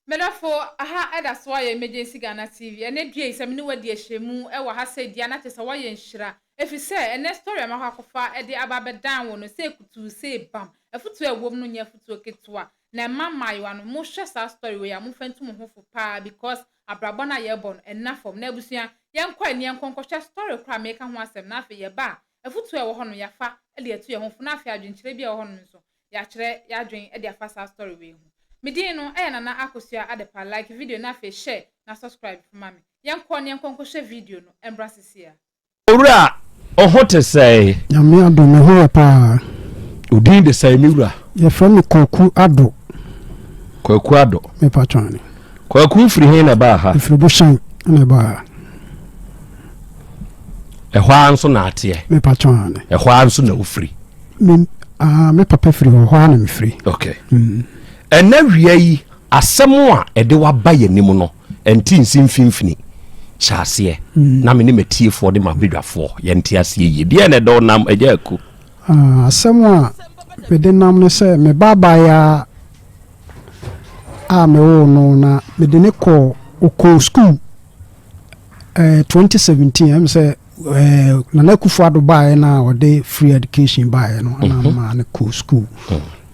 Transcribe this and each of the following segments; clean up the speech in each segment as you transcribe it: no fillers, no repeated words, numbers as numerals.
Medafo aha eda so aye emergency Ghana TV ene due isem ne wadi ehwemu e wa ha se dia na tese waye nhira efi se ene story ama kwakofa e de ababedan wo no se kutu se bam efutu ewom no nya futu ketua na mama yo ano mo hwe sa story we ya mo fantu mo hofo pa because abrabo na ye bon ena fom na abusua yenkwa ni yenkonkwohwe story kra make ho asem na afa ye ba efutu e wo ho no ya fa e de etu ye ho fo na afa adwenkyere bia wo ho no so ya kire ya adwen e de afa sa story we hu Medino nana akosua adepa like video na fe share na subscribe for mami. Yanko ne yanko share video no embrasisia. Owura ohote say nyame ado me ho pa. Udin de say mi wura. Ye from me Kwaku Ado. Kwaku Ado. Me patron. Kwaku free he na ba ha. Free Boshan na ba. Ehwa anso na ate. Me patron. Ehwa anso na ufree. Me papa free ho na me free. Okay. Ena wia yi asemo a ede wa ba yanim no enti nsimfimfini chaase na me ne metiefo de mabedwafo ye nti ase ye bia na do nam eja aku asemo a bede nam no se me baba ya me wo no na me de ne ko school 2017 am say na na kufu ado ba na ode free education ba no na ma ne ko school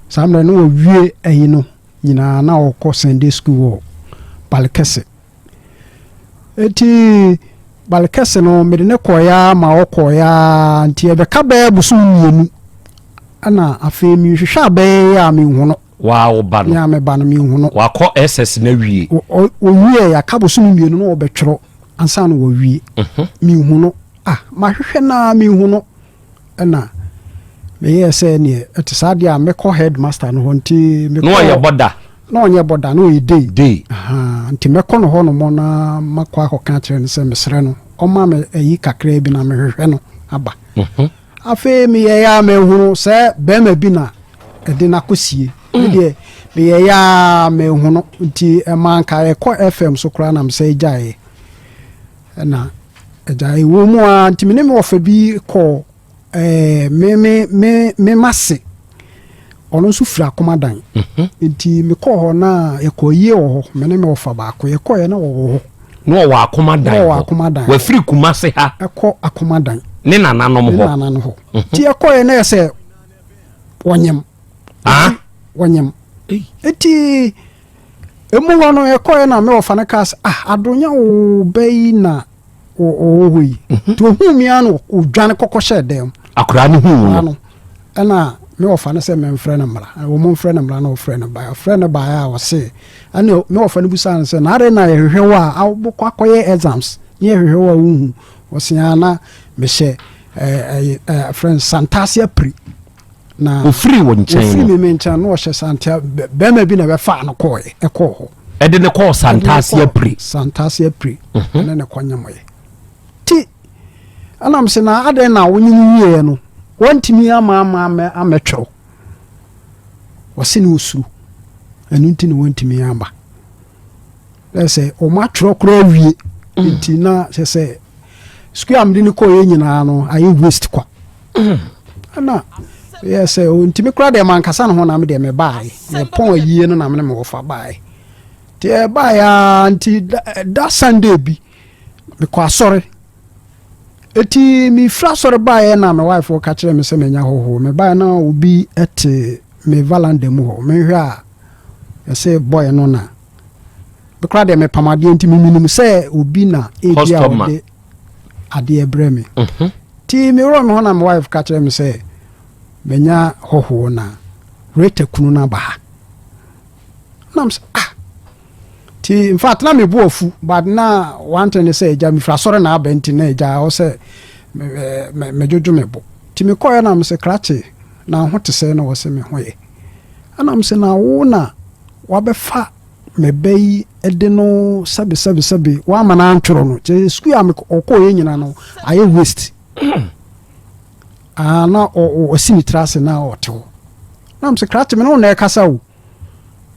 samre no wie ayi no nyina na okọ Sunday school wo Balkese eti Balkese no me de ne koya ma okoya nti e be ka ba busu mienu ana afa mi hwehwa ba ya me huno wa wo ba no ya me ba no me huno wa kọ SS na wie o wie ya ka busu mienu no obetwero ansa no wo wie me huno ma hwehwe na me huno ana me say ne eti sadia me call headmaster no honti me no ye boda no ye day nti me ko no ho no mo na makwa akoka kire ne se mesre no o ma me ayi kakra bi na me hwehwe no aba afa me ye ya me hunu se be ma bi na edi na kosie me ye ya me hunu nti e man ka e ko FM so kra na me se jae na jae wo mu a nti me ne me ofa bi ko me masse ono so fira komadan nti me ko ho na e ko ye ho me ne me ofa ba ko ye ko ye na wo no wa komadan wa firi kumase ha e ko akomadan ne nananom ho ti e ko ye na se wonyem wonyem eti emu wono e ko ye na me ofa na kas adonya wo bai na o hui to hu mi anu o dwane kokoshe dem akura ni hu no ana me ofa na se me mfre na mra wo mo mfre na mra na ofre na ba ya wo se ana me ofa na busa se na are na yehwe wa abokwa koye exams ni yehwe wa hu wo se ana me she friend Santasia Pri na ofri wo nchen ofri me nchen no she Santia be ma bi na be fa no koye e ko ho e de ne ko Santasia Pri na ne konyamoye ti anam se na ade na wonyiwie no wantimi ama ametwo wase ne usuru enu nti ne wantimi amba lese o matwo kro awie nti na se school am ni ko ye nyina no ayi waste kwa ana yes o ntimi kra de man kasa no ho na me de me bae me pon ayie no na me me wo fa bae ti e bae ya nti da Sunday bi me kwa sorry eti mi fra sore bae na me wife ka kire me se menya hoho me bae na obi ete me valande mu ho me hwa ya se boy no na be kra de me pamade enti mi minimum se obi na ebia ode ade ebreme ti me ro me ho na me wife ka kire me se menya hoho na rete kunu na ba na me ti in fact na me bu ofu but na one thing say ja me fra sore na abenti na ja o say me jojo me bo ti me koya na me se krache na ho te say na wo se me hoye ana me se na wo na wa be fa me bai ede no sabi wa ma na antworo no je school am okoye nyina no aye waste na o simitrase na o tewo na me se krache me no na e kasa wo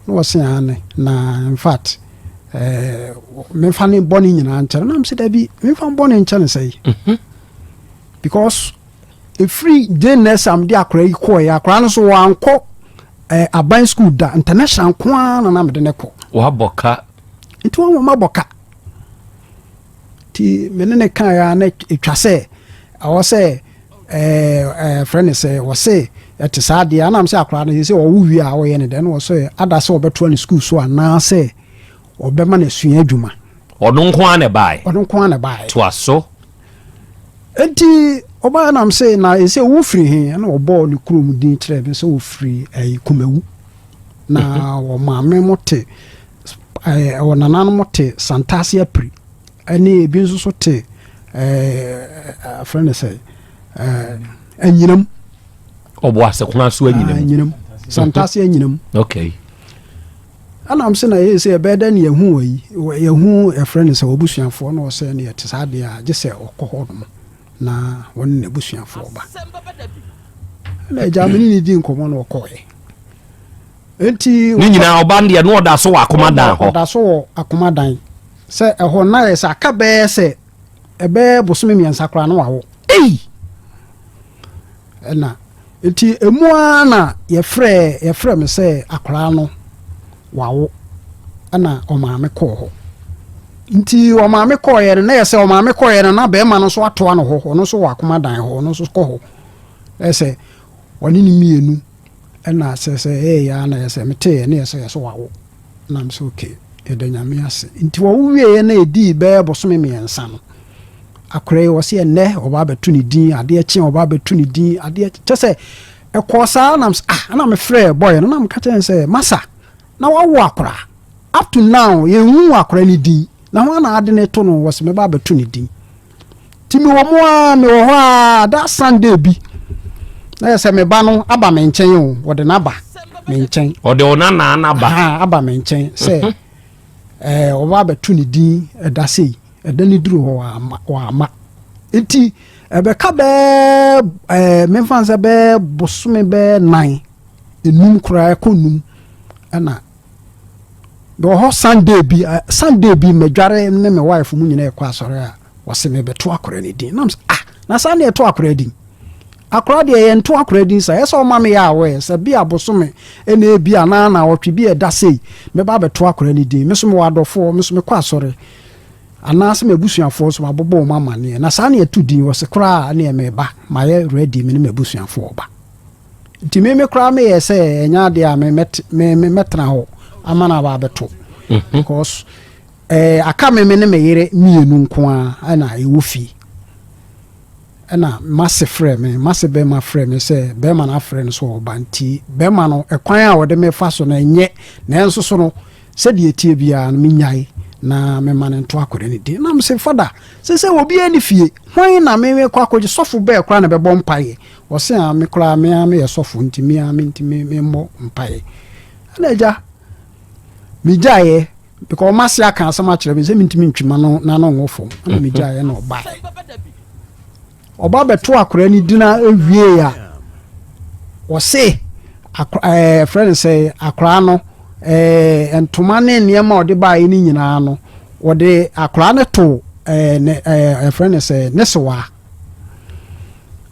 no wo se ane na in fact me fani boni nyina ntere na mse da bi me fan boni nchane sei because a free JNS am dia akra iko ya akra no so wanko aban school da international kwa na me de ne ko wa boka nti wo ma boka ti menene kan ya na etwa se awo se friend say wo se ete saade anam se akra na se wo wi a wo ye ne den wo se ada se obeto na school so ana se obema na sua adwuma ono nko ane bai to aso enti oba nam se na ese wo firi he na obo ne kurom din kire be se wo firi kumawu na wo maame mote wo nanan mote Santasia pri ani ebi nso so te friend say anyinam obo asekuna so anyinam Santasia anyinam okay anam se na ye se be da ne yehu yehu a friend say obusuafo na o se ne te saade a je se okoho no na won ne busuafo ba na jamani ni di nkomo na okoye enti ni nyina oba ndia no oda so akomadan ho oda so akomadan se eho na ye sa ka be se ebe bosome miensa kra na wawo na enti emua na ye frɛ me se akra no wawo ana o maame kɔ ho nti o maame kɔ ye na ye se o maame kɔ ye na be ma no so ato ano ho no so wakomadan ho no so kɔ ho ese woni ni mienu na se ya na se mete na se so wawo na am so okay edanyame ase nti wo wie na edi be bosome miensa no akure wo se enne oba betu ni din ade achi oba betu ni din ade se ekosa na me frɛ boy na me ka chen se masa na wawo akura up to now ye hu akura ni din na ho na ade ne to no wo se me ba betu ni din ti mi wo mo a me wo ho a that Sunday bi na yɛ sɛ me ba no aba me nkyɛn o wɔde na ba me nkyɛn ɔde ona na ba aba me nkyɛn sɛ ɔba betu ne din ɛda sei ɛda ne duru hɔ wa ama enti ɛbɛka bɛ memfa sɛ bɛ bosome bɛ 9 enum koraa ɛkɔ num ɛna do hɔ Sunday bi medware ne me wife mu nyina ɛkɔ asɔre a wɔse me bɛto akora ne din na sa ne ɛto akora din akora de ye nto akora din sa yesa o mame ya awe sa bi abosome ene ebi ana na otwe bi eda sei me ba beto akora ni din me so me wadofo me so me kwa sore ana se me busuafo so mabobo mama ne na sa ne etu din wo se kora na me ba ma ye ready me ne me busuafo ba nti me kora me ye se enya de a me metra ho amana ba beto because aka me ne me yere mienu nko a na ewo fi na massive frame massive be my frame say be man afre so obanti be man no ekwan a wode me fa so na enye na enso so no se de etie bia na menyai na me man nto akore ne di na me se fada se obi ani fie hwan na me kwa akoje sofo be kra na be bom paye wo se a me kra me ye sofo nti me mo mpaye na eja mi jaye because masi aka asama kire me se mintimi ntwima no na no ngofo na mi jaye na oba oba beto akora ni dina ewie ya wo se friend say akora no entoma ne niema ode ba yi ni nyina no wode akora ne to friend say nesewa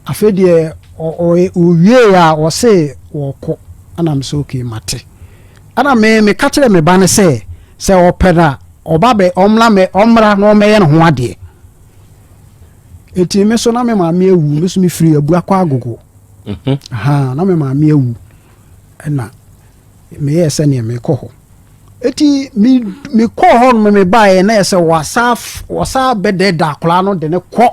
afedie owie ya wo se wo ko ana mso okay mate ana me ka kire me ba ne se opera oba be omra no me ye no ho ade eti me so na me maame ewu me so me firi abu akwa agogo na me maame ewu na me yesa ne me kɔ hɔ eti me kɔ hɔ no me bae na yesa wasa bede da akora no de ne kɔ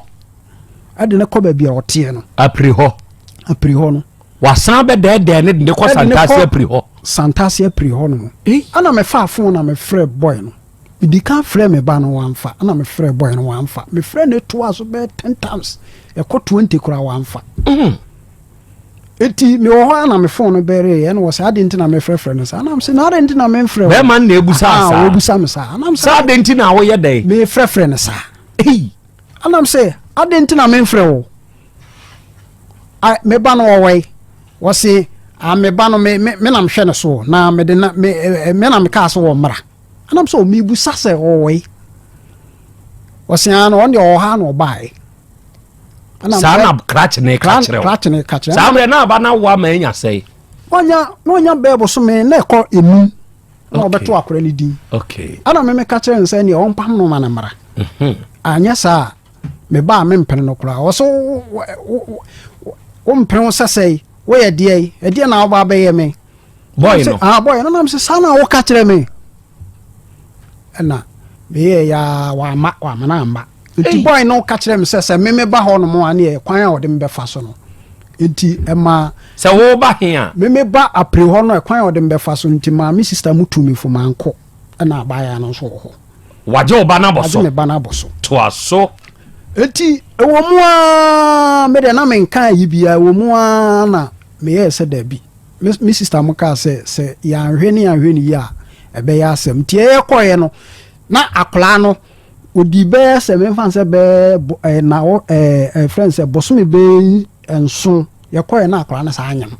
ade ne kɔ ba bia ɔte no apri hɔ no wasa bede de ne de kɔ Santasia apri hɔ no ana me fa afon na me frɛ boy no di kan frɛ me ba no wamfa ana me frɛ boy no wamfa me frɛ ne to aso be 10 times e ko 20 kura wamfa eti me wo ho ana me phone no bere ye no wo sa adenti na me frɛ no sa ana me se na adenti na me frɛ be man na ebusa sa obusa me sa ana me sa adenti na wo ye dai me frɛ no sa ana me se adenti na me frɛ wo me ba no wo wai wo se me ba no me na me hwɛ no so na me de na me na me ka so wo mra anam so mi bu sase owoi osian on de oha no bai sana kratch ne sa me na ba na wa ma nya sei onya bebo so me na ekɔ enu na obeto akora ni din okay ana me ka kire nse ne on pam no ma na mara anya sa me ba me mpene no kora wo so wo mpene wo sasei wo ye de na wo ba be ye me boy no boy no na me se sana wo ka kire me na me ya wa ma na amba nti boy no ka kire me se me ba ho no mo ane kwan a wo de me be fa so no nti ema se wo ba hia me ba apre ho no kwan wo de me be fa so nti ma me sister mutu me fu manko na ba ya no so ho waje oba na boso waje me ba na boso to aso enti ewo mu a me de na me nkan yi bia ewo mu a na me ye se da bi me sister mo ka se ya hwe ni ya ebe ya asem tie ye koye no na akola no odi be se me fan se be na friends se boso me be enso ye koye na akola na sa anyam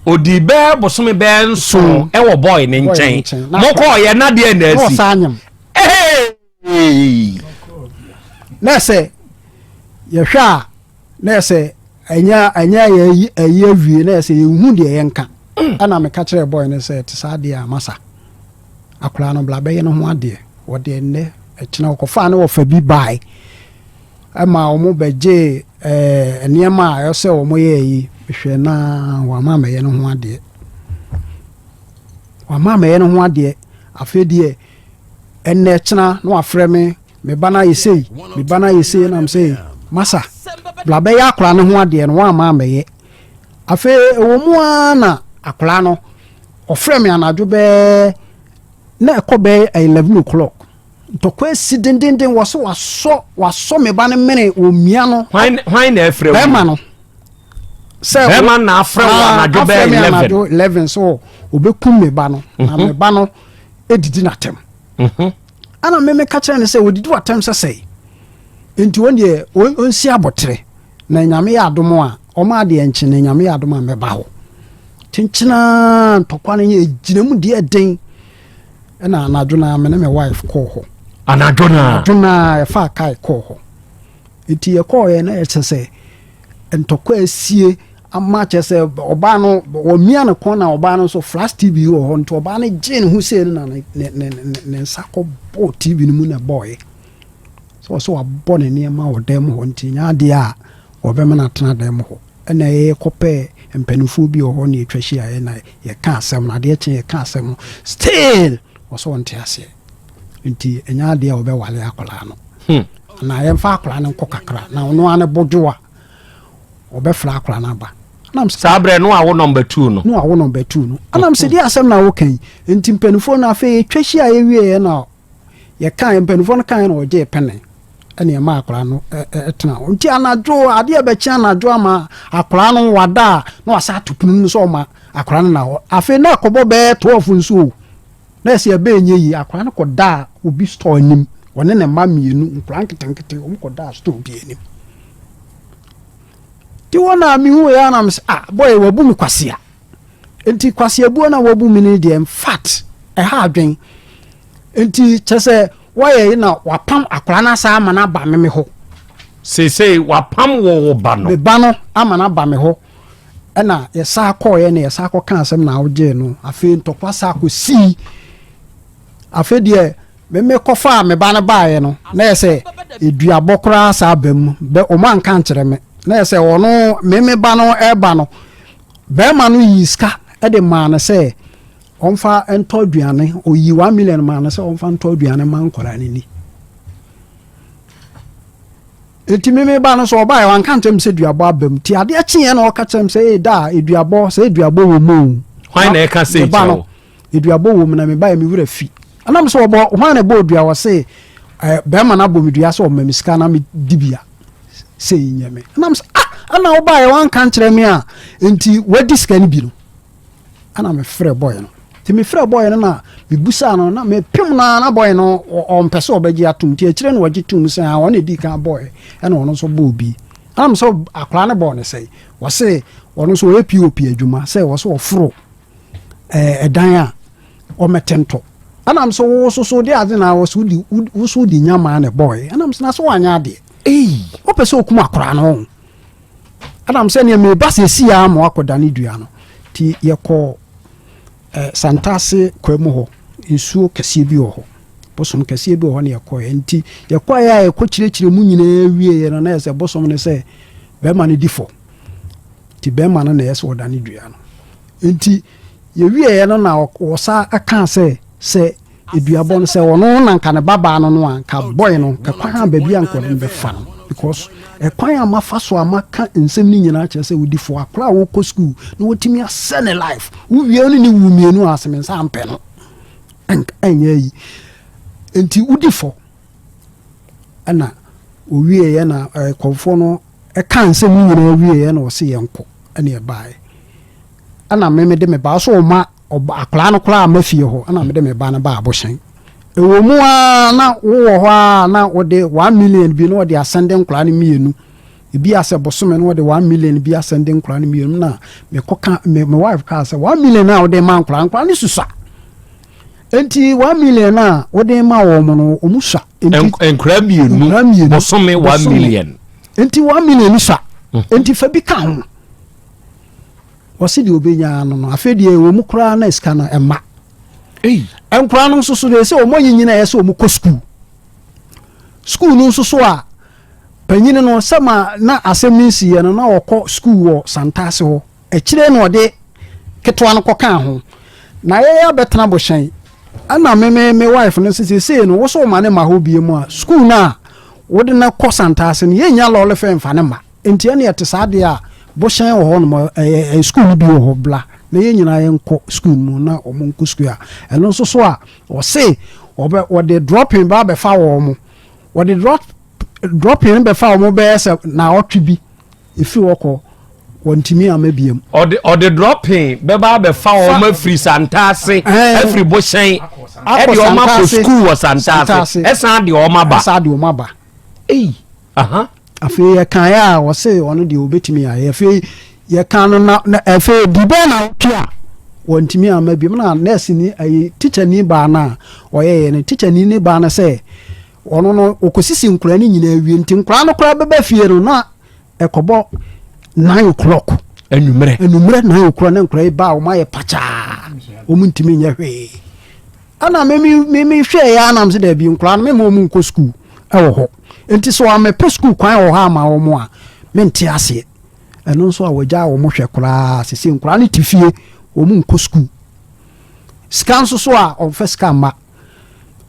odi be boso me be enso e wo boy ne nchen mo koye na de na asi sa anyam na se ye hwa na se anya ye awie na se ye hu de ye nka ana me ka kire boy ne se ti sa de amasa akura no bla be ye no ho ade wo de ne ekina ko fa ne wo fa bi bai ama o mo beje eniema ayo se o mo ye yi hwe na wa ma me ye no ho ade afedie enne ekina no afre me bana yesei na am say masa bla be ya akura no ho ade no wa ma me ye afe wo mu ana akura no ofre me anadwo be na ekobe 11 o'clock to kwesi dindindin waso me ba ne mene omia no why na efre be ma no se be ma na afre wa anadwo be 11 so obekum me ba no na me ba no edidi na tem ana me ka kire ne se odidi wa tem se enti wonde onsi abotre na nyame ya adom a o ma de enchi na nyame ya adom a me ba ho tinchina tokwa ne ejina mu de eden na anadwo na me me wife call ho anadwo na e fa kai call ho enti e call ye na e chese entokwa asie ama chese oba no o mia ne kona oba no so flash tv ho nto oba ne gin hu se na ne sako bo tv no mu na boy so abone ne ma o dem ho nti nya de a obe me na tena dem ho ena ye kope empanifo bi ho ne etwashi a na ye ka asem na de che ye ka asem still so nte ase nti enya de a obe wale akola no na ye mfa akola no kokakra na ono ane bodwoa obe fra akola na ba nam sabre no awo number 2 no anam se di asem na wo kan nti mpanifo na afa etwashi a ye wie na ye kan mpanifo no kan na oje pene ene ma akola no etena nti anadwo ade be chi anadwo ama akola no wada na wasa atupunu so ma akola no na afa na akobo be 12 nso na se be enye yi akola no koda obi store nim wone ne ma mienu nkran kitenkete o koda store bi enim ti wona mi hu ya na boy wabu mi kwasia enti kwasia bu na wabu mi ni de fat ha adwen enti chese waye na wapam akola na sa ama na ba me ho sei wapam wo ba no be ba no ama na ba me ho na ye sa call ye na ye sa kan asem na oje no afi ntokwa sa ko si afi de me kofa me ba na ba ye no na ye se eduabo kra sa bam be o man kan kire me na ye se ono me ba no e ba no be ma no yiska e de ma na se onfa ento duane oyi 1 million ma na se onfa ento duane man kora ni enti me ba no so ba ya wan kan tem se duabo abam ti ade akye na o ka tem se da eduabo wo mu why na e ka se jawo eduabo wo mu na me ba ya me wura fi anam so obo why na bo dua wo se be ma na bo me dua so o ma miska na me dibia se nyame anam so ana wo ba ya wan kan kire me a enti wadi ska ni bi no ana me frɛ boy no ti me frɛ boy no na me busa no na me pim na boy no o mpese obaji atum ti akire no wagi tum se a wona di kan boy ɛna ono so bo bi am so akra ne boy ne sei wo se ono so POP adwuma se wo so oforo edan a o metento anam so wo so de ade na wo so di nyama ne boy anam so na so wanya ade o pese okum akra no anam se ne me ba se si ya mo akoda ne dua no ti ye ko santase kwamu ho nsuo kɛseɛ bi wɔ hɔ bosom kɛseɛ bi wɔ hɔ ne yɛkɔɛ nti yɛkɔɛ a yɛkɔ kyerɛkyerɛ mu nyinaa wie no na yɛ sɛ bosom no sɛ bɛrima no di fɔ nti bɛrima no na yɛ sɛ ɔdane dua no nti yɛwieɛ no na wɔsa aka sɛ eduabɔ no sɛ ɔno na nka ne babaa no no a nka bɔe no ka kwan a baabi a nkɔde no bɛfa no because ɛkwan a mafa so a maka nsɛm no nyinaa kyerɛ sɛ wodi fo akora a wokɔ school na wɔtumi asɛ ne life wowie no ne wu mmienu a asɛm nsa ampɛ no ɛnyɛ yi nti wodi fo ɛna owieɛ na kɔmfoɔ no ɛka nsɛm no nyinaa wieɛ na ɔse yɛnkɔ ɛne ɛbaeɛ ɛna mede me baa so ɔma akwaraa no koraa ma fie hɔ ɛna mede me baa no baa abohyɛn ɛwɔ mu a na wowɔ hɔ a na wɔde 1 million bi na wɔde asɛnde nkwaraa no mmienu ebi asɛ bosome na wɔde 1 million bi asɛnde nkwaraa no mmienu na mekɔka me wife kaa sɛ 1 million a wɔde ma nkwaraa no susua enti 1 million a wɔde ma wɔn no ɔmu sua nkwaraa mmienu bosome 1 million enti 1 million sua enti fa bi ka ho wɔsi deɛ obɛnya no afei deɛ wɔ mu koraa na sika no ɛma nkwaraa no nso so deɛ sɛ ɔmo nyinyina yɛ sɛ ɔmo kɔ school no nso so a panyin no sɛma na asɛm no nsi yɛ no na ɔkɔ school wɔ santase hɔ akyire na ɔde ketewa no kɔka ho na yɛyɛ abɛtena bohyɛn ana me wife no sesei no wo so ma ne ma hɔ bie mu a school no a wode na kɔ santase no yɛnya lɔle fɛ mfa ne ma enti ɛne yɛte saa deɛ a bohyɛn wɔ hɔ no school no bi wɔ hɔ bla na yɛn nyinaa yɛnkɔ school mu na ɔmo nkɔ school a ɛno nso so a ɔse wɔde dropping ba bɛfa wɔ mo wɔde dropping bɛfa wɔ mo bɛyɛ sɛ na ɔtwe bi ɛfiri wɔkɔ wɔntumi ama biam ɔde dropping bɛba bɛfa wɔ mo afiri santase afiri bohyɛn ɛde ɔmo akɔ school wɔ santase ɛsan de ɔmo aba afei yɛkaeɛ a wɔse ɔno deɛ wɔbɛtumi ayɛ afei yɛka no na afei dibɛ na wotwe a wɔntumi ama biam na nurse ni ayi teacher ni baa na ɔyɛyɛ no teacher ni baa na sɛ ɔno no ɔkɔsisi nkora no nyinaa wie nti nkora no koraa bɛbɛ fie no na ɛkɔbɔ 9 o'clock anummerɛ 9 o'clock na nkora yi baa ɔma yɛ pakyaa ɔmu ntumi nyɛ hwee ana meme hwɛ yɛ anam sɛ daabi nkora no mema ɔmu nkɔ school ɛwɔ hɔ nti so amepɛ school kwan wɔ hɔ ama wɔ mu a mente aseɛ ɛno nso a wɔgya wɔ mo hwɛ koraa sese nkora no te fie wɔ mu nkɔ school sika nso so a ɔmfɛ sika mma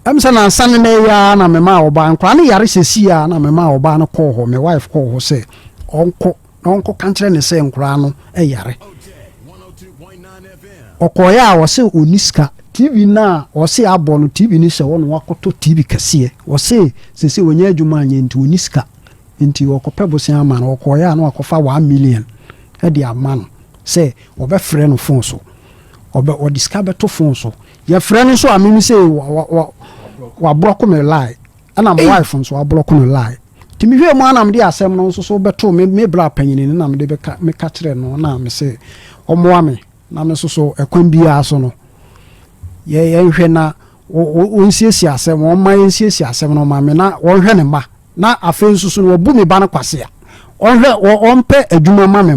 ɛm sɛ nansa ne ya na mema ɔba nkora no yare sɛsi a na mema ɔba no kɔɔ hɔ me wife kɔɔ hɔ sɛ ɔnkɔ ka nkyerɛ ne sɛ nkora no ɛyare ɔkɔɔyɛ a wɔsɛ ɔni sika TV na ɔse abɔ no TV ni sɛ wɔn wakɔtɔ TV kɛseɛ ɔse sese wɔnyɛ adwuma anyɛ nti ɔni sika nti ɔkɔpɛ bosia ama no ɔkɔɔyɛ a na wakɔfa 1 million ɛde ama no sɛ ɔbɛfrɛ no phone so ɔde sika bɛto phone so yɛfrɛ no nso a mimi sɛ wabrɔko me lie ɛna my wife nso wabrɔko me lie nti mehwɛ mu anam de asɛm no nso so bɛto me bra panyini no na mede meka kyerɛ no na me sɛ ɔmmoa me na me nso so ɛkwan biara so no yɛnhwɛ na wɔnsiesie asɛm wɔma yɛnsiesie asɛm no ma me na wɔnhwɛ ne ma na afei nso so no wɔbu me ba no kwase a ɔmpɛ adwuma ma me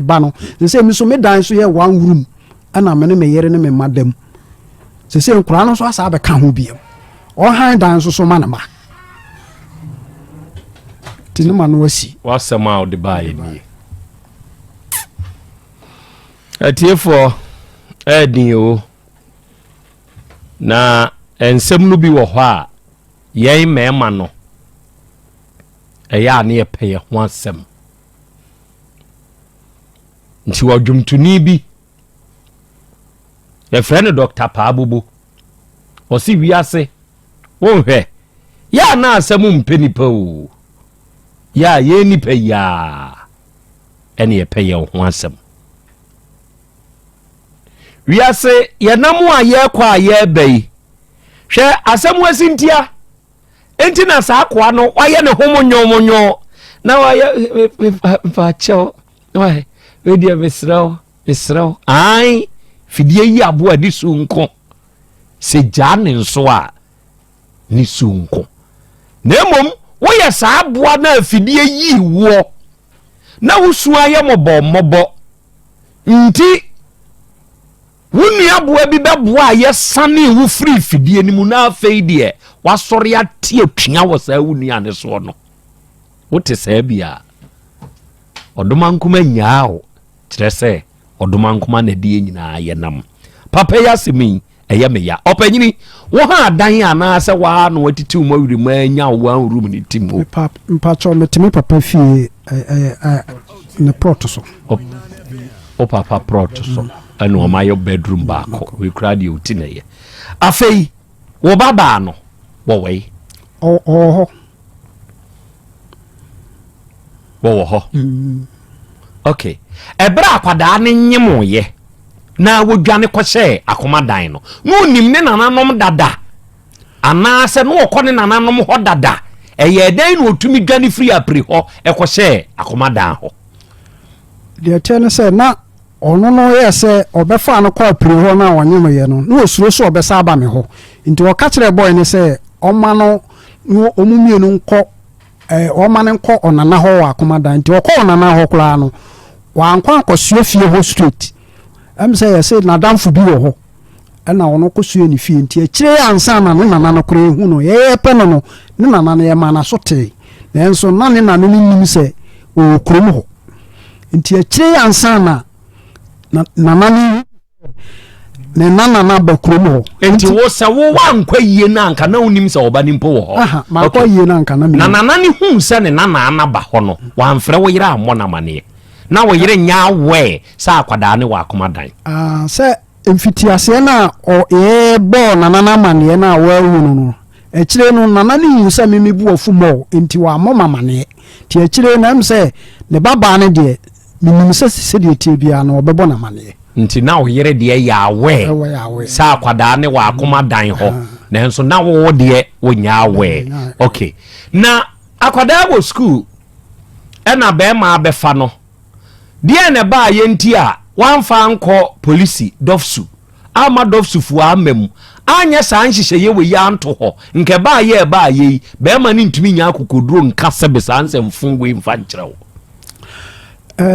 ba no sɛ sɛ mi so me dan so yɛ 1 room ɛna me ne me yere ne me ma dam sɛ sɛ nkora no so asa bɛka ho biam ɔhan dan nso so ma ne ma nti ne ma no wasi wasɛm a wode baayɛ nie atiefoɔ ɛɛdin o na nsɛm no bi wɔ hɔ a yɛn mmarima no ɛyɛ a ne yɛpɛ yɛ ho asɛm nti wɔdwomtoni bi yɛfrɛ no Dr. Paabobo ɔse wiase wonhwɛ yɛ a na asɛm mpɛ nipa o yɛ a yɛ nipa yaa ɛne yɛpɛ yɛ ho asɛm wiase yɛnam a yɛkɔ a yɛba yi hwɛ asɛm wasintia enti na saa koa no wayɛ ne homonyomonyo na wayɛ mfakyɛw wedia mesrɛw ai fidie yi aboa de so nko sɛ gyaa ne nso a ne so nko na mmom woyɛ saa aboa na afidie yi woɔ na wosua yɛ mmɔbɔ nti wonu aboa bi beboa ye sane wo free fidie ni mu na afei de wasori ate atwa wo sa wonu ane so no wote sa bia odoma nkoma nyaao kyerese odoma nkoma na die nyina ye nam papa ya semi eye me ya opanyini wo ha adan ana se wa no watiti mo awiri ma nya wo room ni timo mpacho metimi papa fie ne protoso o papa protoso anu ma yo bedroom baako we crowd you tinaye afei wo baba no wo we ho wo ho okay ebra akwada ne nyemoye na wodwane kwose akomadan no no nim ne nananom dada ana se no okone nananom ho dada eye dan no otumi dwane free apri ho ekose akomadan ho de tene se na ono no ye se obefa no kwa apri ho na wanyemye no no osuro so obesa aba me ho nti wo ka kire boy ne se oma no omumie no nko oma ne nko onana ho akomadan nti okọ onana ho kura no wankwa akosue fie ho street am say yes na damfo bi wo ho na ono kosue ni fie nti akire ansa na ne nana no kure hu no ye pe no ne nana ne ma na sote na enso na ne nana ne nim se o kurom ho nti akire ansa na nana ne nana na ba kurom ho nti wo se wo wankwa yie na anka na unim se oba ni mpo wo ho aha ma kwa yie na anka na mi nana ne hu se ne nana anaba ho no wamfre wo yira ammo na mane na wo yire nya we sa akwada ne wa akomadan se emfitiase na o bo nana mane na wa hu no ekire no nana ne hu se mimibu ofumo enti wa mama mane ti ekire na em se ne baba ne de minim se de tie bia na obebo na mane nti na wo yire de ya we sa akwada ne wa akomadan ho na enso na wo de wo nya we okay na akwada go school ena be ma abefa no die ne ba ye nti a wanfa anko police dofsu ama dofsu fu amem anya sa anhihye ye we ya nto ho nke ba ye be ma ni ntumi nya akokoduro nka sebe sa ansem fungwe mfa nkyerɛ wo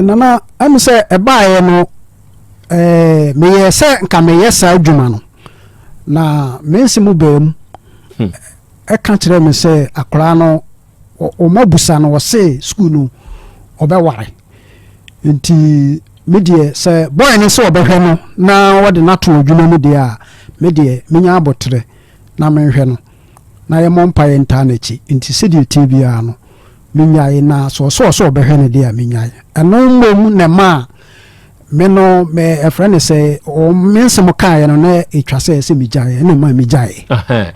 nana am se e ba ye no me ye se nka me ye sa adwuma no na me nsimu bam e ka kyerɛ me se akora no o mabusa no wo se school no obeware nti medie se boy ni se obehwe no na wode nato adwuma mu de a medie menya abotre na menhwe no na ye mompa ye ntanechi nti se de tibia no menya ye na so obehwe ne de a menya ye eno mmom ne ma me no me a friend say o mensem kae no na etwa se mijaye ne ma mijaye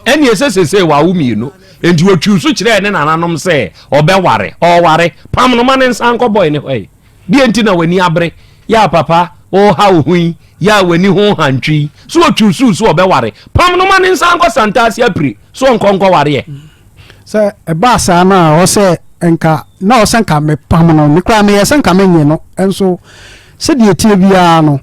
eni ese wa wumi no enti watwu so kire ne nananom se obeware ware pam no ma ne nsan ko boy ne hoy bi enti na wani abre ya papa o ha ohui ya wani ho hantwi so watwu so obeware pam no ma ne nsan ko santasi apri so nkonko ware se e ba sa na o se enka na o se nka me pam no me kra me ye se nka me nyi no enso se die tie bia no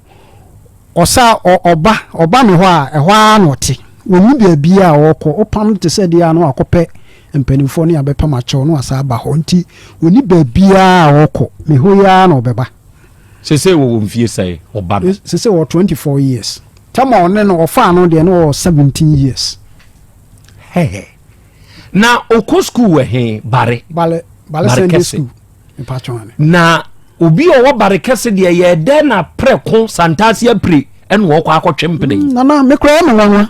osa oba me ho a ehwa na ote wonu bia bia woko opam te se dia no akope empanifo ne abepa macho no asa ba ho nti woni ba bia woko me ho ya na obeba se wo mfie sai oba se wo 24 years tama one no ofa no de no 17 years na oko school we he bare Sunday school na obi o wo bare kese de ye de na preko santasi apre en wo kwa akotwempene na me kra me nwa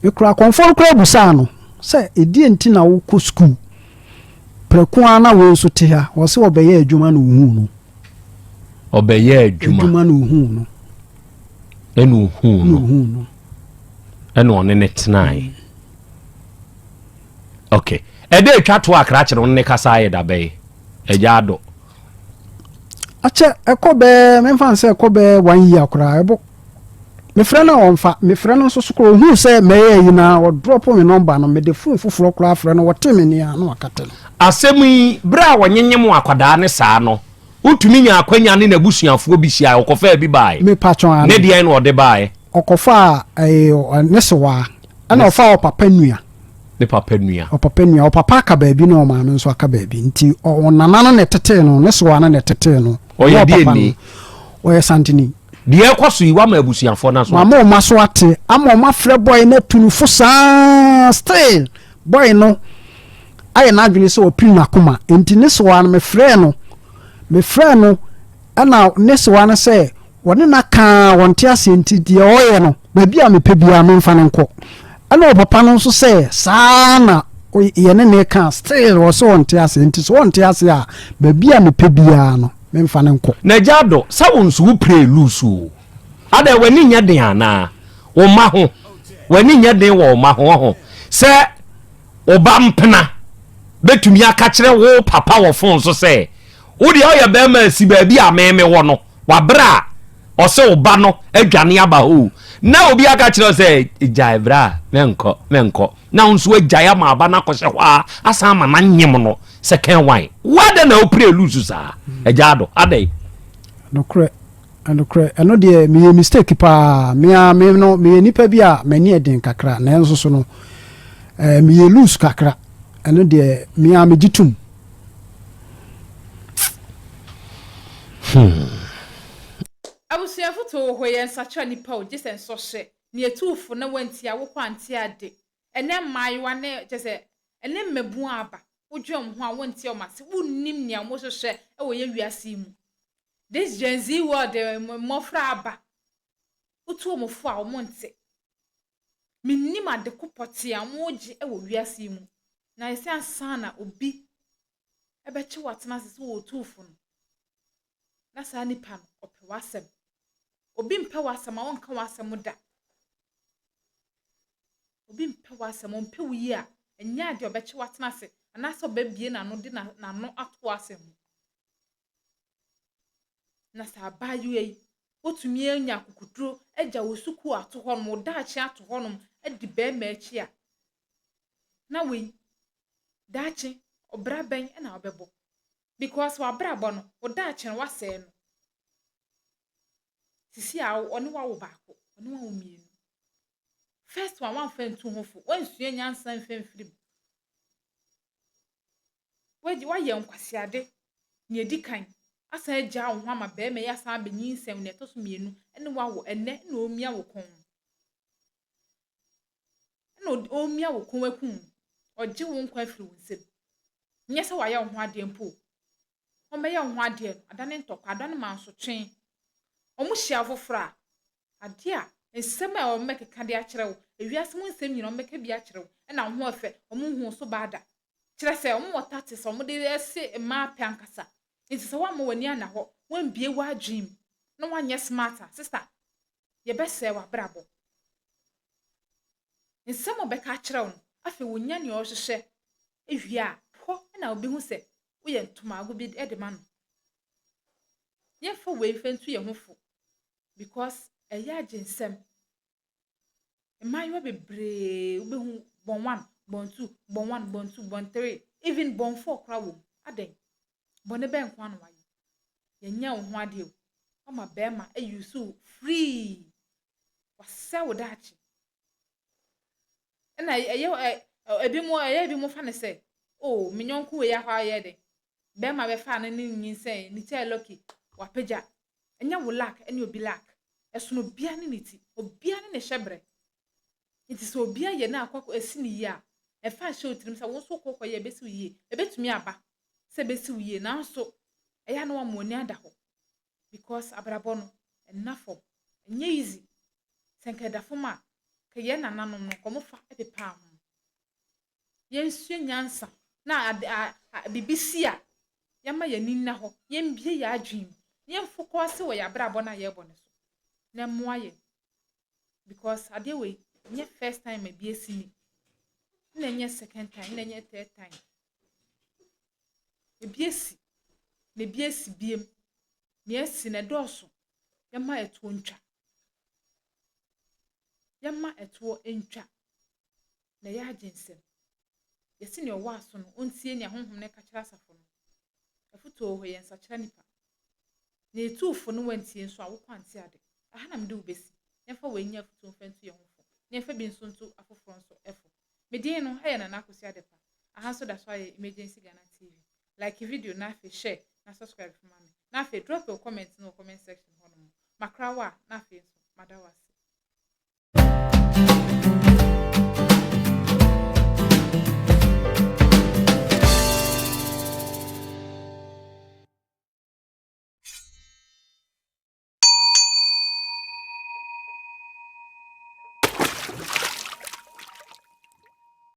me kra konfor kra busa no se edi enti na wo ko school preko ana wo so te ha wo se obeye adwuma no hu no obeye adwuma no hu no enu hu no enu one ne tenai okay ede atwa to akra kire ne kasa ye da be ejado ache ekobe memfa se ekobe 1 year kura ebo me frɛ na onfa me frɛ no so kuro hu se meye yi na wo drop me number no me de phone foforo kura frɛ no wote me ne a no akate no asemi bra wonyenyem akwada ne saa no utumi nya akwanya ne nabusuafo bi hia okofa bi bae me patron ne de no ode bae okofa ne sewa ana ofa papa nua ne papa nua o papa ka baabi no ma nso aka baabi nti onana no ne tete no ne sewa na ne tete no o ye die ni o ye santini deɛ ɛkɔ so yi wa ma abusuafo na so mama o ma so ate ama o ma frɛ boy na tunu fo saa still boy no aye na adwene sɛ opiri na koma enti ne so wa no me frɛ no ana ne so wa no sɛ wone na ka wonte ase enti deɛ ɔyɛ no ba bia me pɛ bia me mfa ne nkɔ ana o papa no so sɛ saa na yɛne ne ka still wɔ so wonte ase enti so wonte ase a ba bia me pɛ bia no me mfa ne nkɔ na jado sa won so wo pray lusu ada wani nya den ana wo ma ho wani nya den wo ma ho sɛ oba mpena betumi aka kyerɛ wo papa wo fon so sɛ wo de ɔyɛ ba ma si ba bi a meme wo no wa bra ɔsɛ oba no adwane aba ho na obi aka kyerɛ sɛ gyae bra menkɔ na nso agyae ama aba na kɔhyɛ hɔ a asa ama na nyem no sɛ kan wan wada na wo pray lusu saa ajado adai nokre ɛno deɛ meyɛ mistake paa me no meyɛ nipa bi a m'ani ɛden kakra na ɛnso so no meyɛ loose kakra ɛno deɛ mea megye tom abusuafo to hɔ yɛn sacha nipa o gye sɛ nsɔhye ne etufo na wanti a wo kwante ade ɛnɛ maiwa ne gye sɛ ɛnɛ mmabu aba wodwem ho a wanti o mase wonnim nea mo hwehwɛ ɛwɔ yɛ wiase mu this Gen Z world mofra aba utu omofo a omonte minnim ade kopɔte a moje ɛwɔ wiase mu na yɛsɛ ansa na obi ɛbɛkye watena sɛ wo tufo no na saa nipa no ɔpɛ wasɛm obi mpɛ wasɛm a wonka wasɛm da obi mpɛ wasɛm ɔmpɛ wuyi a ɛnya ade ɔbɛkye watena sɛ anasɛ ɔbɛbie na no de na no ato wasɛm na sa bayu yi otumi anya kokuduro agya wosuku ato hɔ no daakye ato hɔ no adi be ma akyi a na we daakye obra ben na obɛbɔ because wa brabɔ no wo daakye no wasɛe no sisi a ɔne wa wo baako ɔne wa wo mienu first one fa ntu hofo wansua nyansa mfa mfirim waji wa yɛ nkwasiade ne edi kan asa agya wo ho ama be ma ya sa benyin nsɛm ne to so mienu ene wa wo ene na omia wo kon ene omia wo kon akun ɔgye wo nkwa afiri wo nsɛm nyɛ sɛ wa yɛ wo ho ade mpo ɔmɛyɛ wo ho ade adane ntɔkwa adane manso twen ɔmo hyia foforo a ade a nsɛm a ɔmɛkeka de akyerɛ wo ewiase mu nsɛm nyina ɔmɛka bi akyerɛ wo ɛna ho afɛ ɔmo hu so baada kyerɛ sɛ ɔmo wɔtate sɛ ɔmo de ɛse ma pɛ ankasa nti sɛ wa ma wani ana hɔ wan bie wa dream na wanyɛ smarter sister ye bɛsɛ wa brabo nsɛm ɔbɛka akyerɛ wo afi wonya ne ɔhyehyɛ ehwia hɔ na obi hu sɛ wo yɛ ntoma ago bi de ma no ye fa we fentu ye hofo because ɛyɛ agensɛm emayo bebree wo behu bon 1 bon 2 bon 1 bon 2 bon 3 even bon 4 kra wo aden bone ben kwa no waye yenya wo ho ade o ama be ma ayusu free wasa wo dachi na ebi mo fa ne se oh minyonku we ya hwa ye de be ma be fa ne nyin se ni tell lucky wapeja enya wo lack ene obi lack esono bia ne niti obia ne hyebre it is obia ye na akwa esi ni yi a e fa hye otirim se wo so kokɔ ye besi yi ebetumi aba se besi wie na so eya no amoni ada ho because abrabɔ no enafo enye easy senke da foma ke ye nananom no komo fa epepa ho yensu nyansa na bibisi a yama ya ninna ho yembie ya adwim yemfoko se wo ya abrabɔ na ye bɔ ne so na moaye because ade we nye first time ebie sini na nye second time na nye third time ebiesi ne biesi biem ne esi ne dɔso yama eto ntwa na ya agensem yesi ne owa so no ontie ne honhom ne ka kyerɛ asafo no afuto ho yɛn sa kyerɛ nipa na etufo no wantie nso awo kwante ade aha na mede ubesi yɛfa wanya afuto mfantu yɛn hofo na yɛfa bi nso nto afoforo nso efo medin no ɛyɛ na nakosi ade pa aha so da so ayɛ emergency Ghana TV like video na fe share na subscribe for me na fe drop your comment no comment section hono makrawa na afei so madawas